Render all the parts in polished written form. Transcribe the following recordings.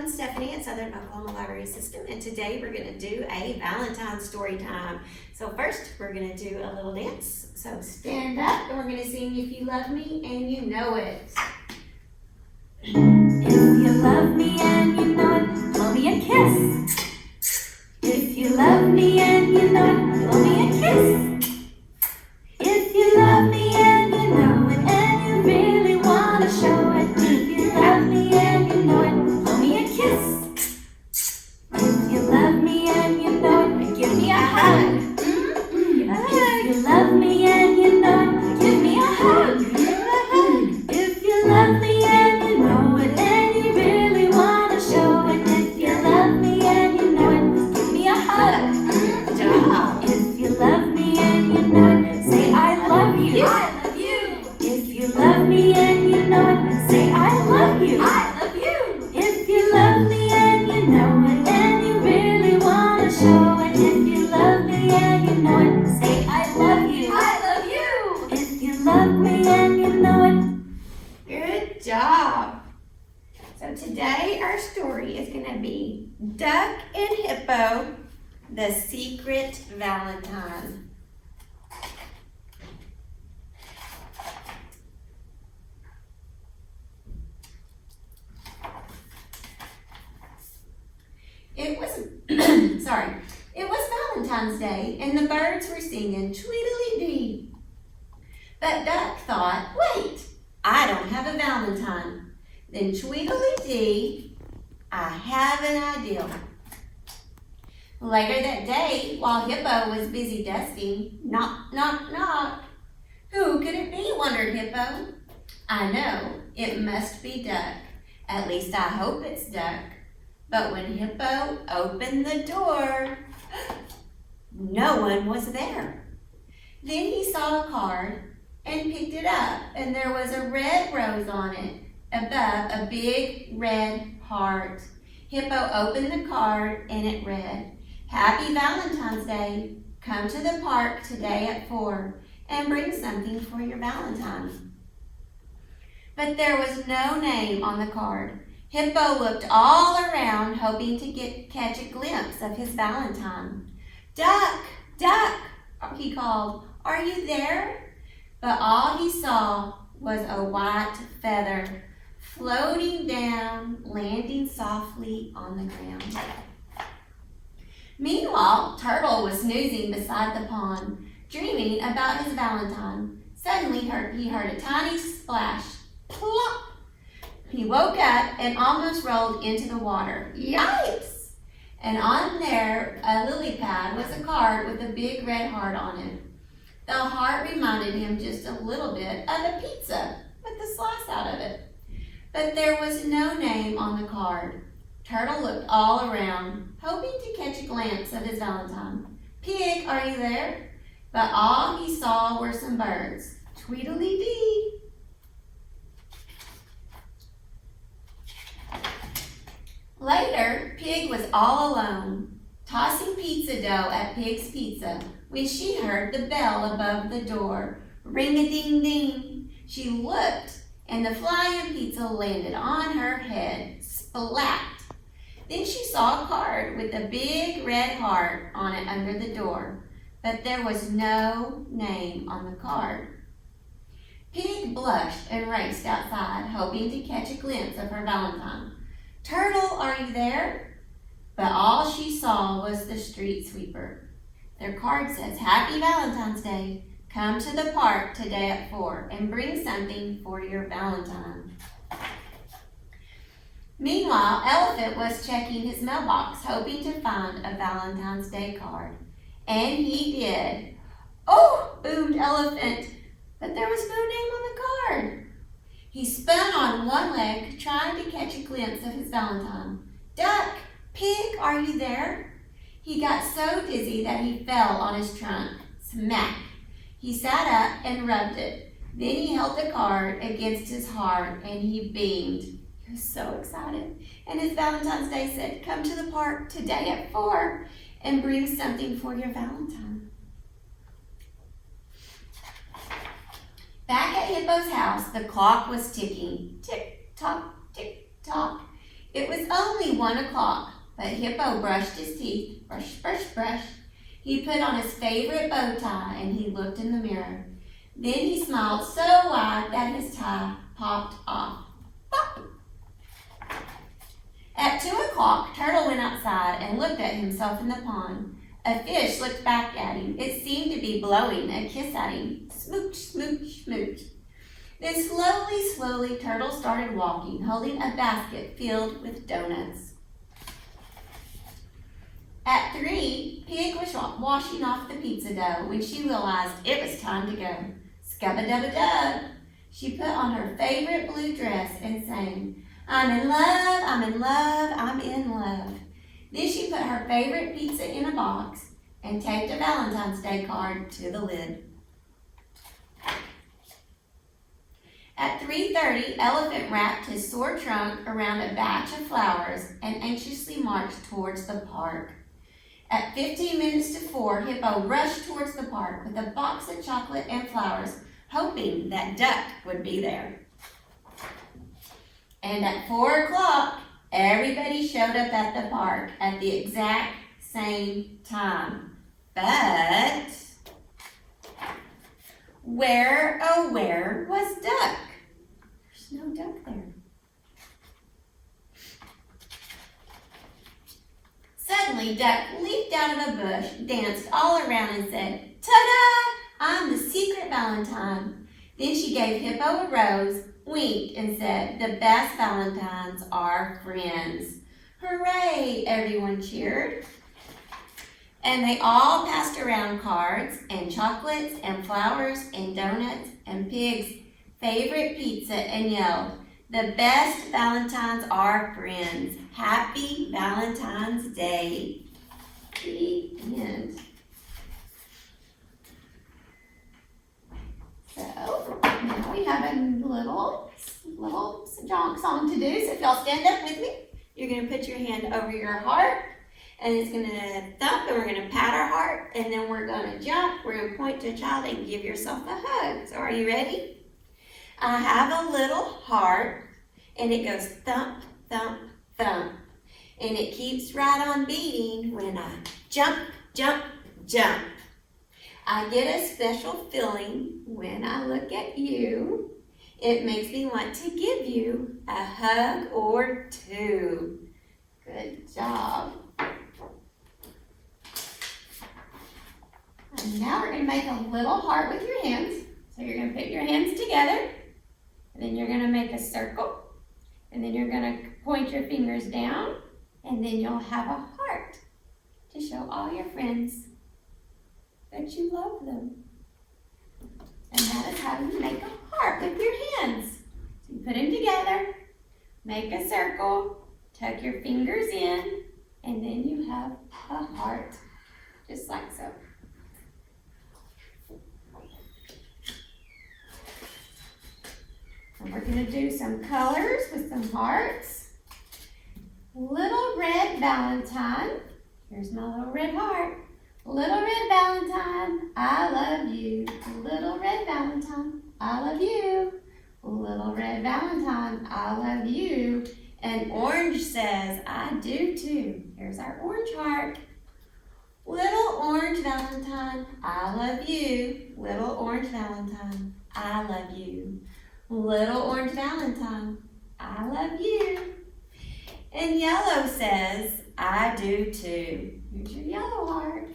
I'm Stephanie at Southern Oklahoma Library System, and today we're going to do a Valentine's story time. So first, we're going to do a little dance. So stand up, and we're going to sing If You Love Me and You Know It. If you love me and you know it, blow me a kiss. If you love me and you know it, blow me a kiss. If you love me and you know it, and you really want to show it. If you love me and you know it, blow me a kiss. If you love me and you know it, give me a hug. If you love me and you know it, give me a hug. If you love me and you know it, and you really want to show it. If you love me and you know it, give me a hug. Good job. If you love me and you know it, say I love you. I love you. If you love me and you know it, say I love you. I love you. If you love me and you know it, and you really want to show it. If you love me and you know it, say I love you. I love you. If you love me and you know it. Good job. So today our story is going to be Duck and Hippo, the Secret Valentine. It was Valentine's Day, and the birds were singing Tweedledee. But Duck thought, wait, I don't have a Valentine. Then Tweedledee, I have an idea. Later that day, while Hippo was busy dusting, knock, knock, knock. Who could it be, wondered Hippo. I know, it must be Duck. At least I hope it's Duck. But when Hippo opened the door, no one was there. Then he saw a card and picked it up, and there was a red rose on it, above a big red heart. Hippo opened the card and it read, Happy Valentine's Day. Come to the park today at 4 and bring something for your Valentine. But there was no name on the card. Hippo looked all around, hoping to catch a glimpse of his Valentine. Duck, Duck, he called, are you there? But all he saw was a white feather floating down, landing softly on the ground. Meanwhile, Turtle was snoozing beside the pond, dreaming about his Valentine. Suddenly he heard a tiny splash. Plop! He woke up and almost rolled into the water. Yikes! And on there, a lily pad, was a card with a big red heart on it. The heart reminded him just a little bit of a pizza with a slice out of it. But there was no name on the card. Turtle looked all around, hoping to catch a glimpse of his Valentine. Pig, are you there? But all he saw were some birds. Tweedledee. Later, Pig was all alone, tossing pizza dough at Pig's Pizza, when she heard the bell above the door. Ring-a-ding-ding. She looked, and the flying pizza landed on her head. Splat! Then she saw a card with a big red heart on it under the door, but there was no name on the card. Pig blushed and raced outside, hoping to catch a glimpse of her Valentine. Turtle, are you there? But all she saw was the street sweeper. Their card says, Happy Valentine's Day. Come to the park today at 4 and bring something for your Valentine. Meanwhile, Elephant was checking his mailbox, hoping to find a Valentine's Day card. And he did. Oh, boomed Elephant, but there was no name on the card. He spun on one leg, trying to catch a glimpse of his Valentine. Duck, Pig, are you there? He got so dizzy that he fell on his trunk. Smack! He sat up and rubbed it. Then he held the card against his heart and he beamed. He was so excited. And his Valentine's Day said, Come to the park today at 4 and bring something for your Valentine. Back at Hippo's house, the clock was ticking. Tick-tock, tick-tock. It was only 1 o'clock, but Hippo brushed his teeth. Brush, brush, brush. He put on his favorite bow tie and he looked in the mirror. Then he smiled so wide that his tie popped off. Pop! At 2 o'clock, Turtle went outside and looked at himself in the pond. A fish looked back at him. It seemed to be blowing a kiss at him. Smooch, smooch, smooch. Then slowly, Turtle started walking, holding a basket filled with donuts. At 3, Pig was washing off the pizza dough when she realized it was time to go. Scubba-dubba-dub. She put on her favorite blue dress and sang, I'm in love, I'm in love, I'm in love. Then she put her favorite pizza in a box and taped a Valentine's Day card to the lid. At 3:30, Elephant wrapped his sore trunk around a batch of flowers and anxiously marched towards the park. At 15 minutes to 4, Hippo rushed towards the park with a box of chocolate and flowers, hoping that Duck would be there. And at 4 o'clock, everybody showed up at the park at the exact same time. But where, oh where was Duck? There's no Duck there. Suddenly, Duck leaped out of a bush, danced all around and said, Ta-da! I'm the secret Valentine. Then she gave Hippo a rose, winked, and said, the best Valentines are friends. Hooray! Everyone cheered. And they all passed around cards and chocolates and flowers and donuts and Pig's favorite pizza and yelled, the best Valentines are friends. Happy Valentine's Day. The end. So, now we have a little song to do. So if y'all stand up with me, you're going to put your hand over your heart. And it's going to thump, and we're going to pat our heart, and then we're going to jump. We're going to point to a child and give yourself a hug. So are you ready? I have a little heart, and it goes thump, thump, thump. And it keeps right on beating when I jump, jump, jump. I get a special feeling when I look at you. It makes me want to give you a hug or two. Good job. And now we're going to make a little heart with your hands. So you're going to put your hands together, and then you're going to make a circle, and then you're going to point your fingers down, and then you'll have a heart to show all your friends that you love them. And that is how you make a heart with your hands. So you put them together, make a circle, tuck your fingers in, and then you have a heart, just like so. And we're going to do some colors with some hearts. Little red Valentine. Here's my little red heart. Little red Valentine, I love you. Little red Valentine, I love you. Little red Valentine, I love you. And orange says, I do too. Here's our orange heart. Little orange Valentine, I love you. Little orange Valentine, I love you. Little orange Valentine, I love you. And yellow says, I do too. Here's your yellow heart.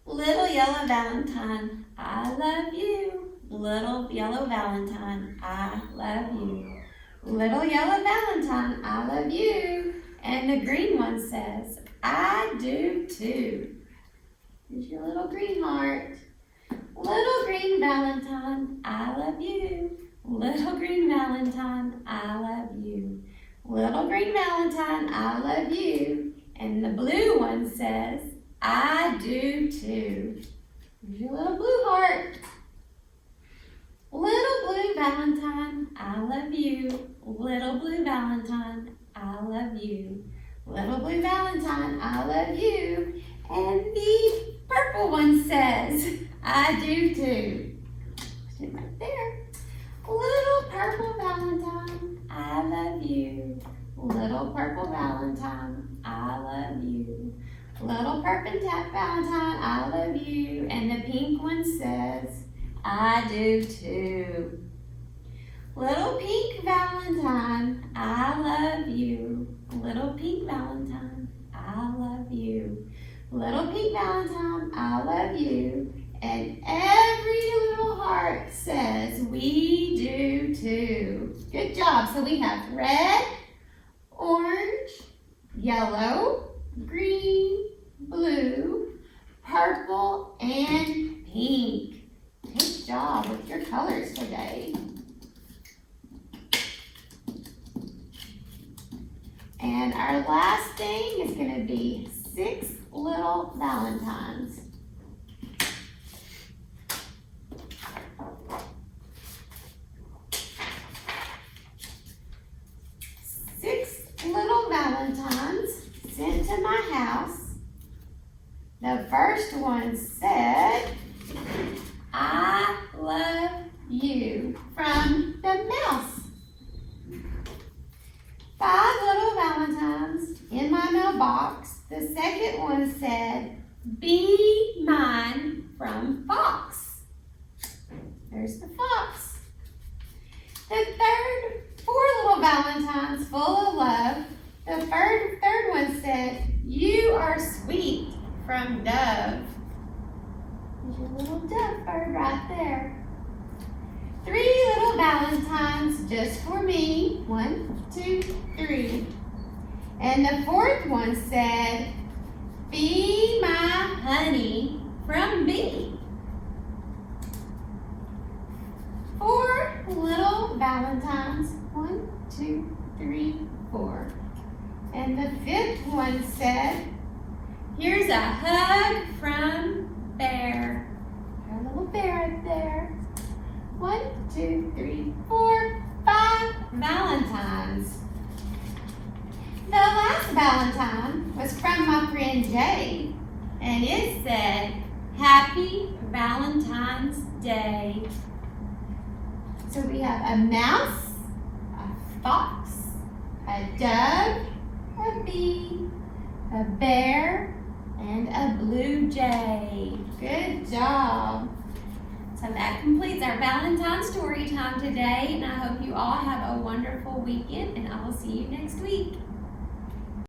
Little yellow Valentine, I love you. Little yellow Valentine, I love you. Little yellow Valentine, I love you. And the green one says, I do too. Here's your little green heart. Little green Valentine, I love you. Little green Valentine, I love you. Little green Valentine, I love you. And the blue one says, I do too. Here's your little blue heart. Little blue Valentine, I love you. Little blue Valentine, I love you. Little blue Valentine, I love you. And the purple one says, I do too. Put it right there. Little purple Valentine, I love you. Little purple Valentine, I love you. Little purple Valentine, I love you. And the pink one says, I do too. Little pink Valentine, I love you. Little pink Valentine, I love you. Little pink Valentine, I love you. And every little heart says, we do too. Good job. So we have red, orange, yellow, green, blue, purple, and pink. Good job with your colors today. And our last thing is going to be 6 little Valentines. 6 little Valentines sent to my house. The first one said, I love you, from the mouse. 5 little Valentines in my mailbox. The second one said, be mine, from Fox. There's the fox. The third, 4 little Valentines full of love. The third one said, you are sweet, from Dove. There's your little dove bird right there. 3 little Valentines just for me. 1, 2, 3. And the fourth one said, be my honey, from Bee. 4 little Valentines. 1, 2, 3, 4. And the 5th one said, here's a hug from Bear. Our little bear right there. 1, 2, 3, 4, 5 Valentines. The last Valentine was from my friend Jay, and it said, Happy Valentine's Day. So we have a mouse, a fox, a dove, a bee, a bear, and a blue jay. Good job. So that completes our Valentine's story time today, and I hope you all have a wonderful weekend, and I will see you next week.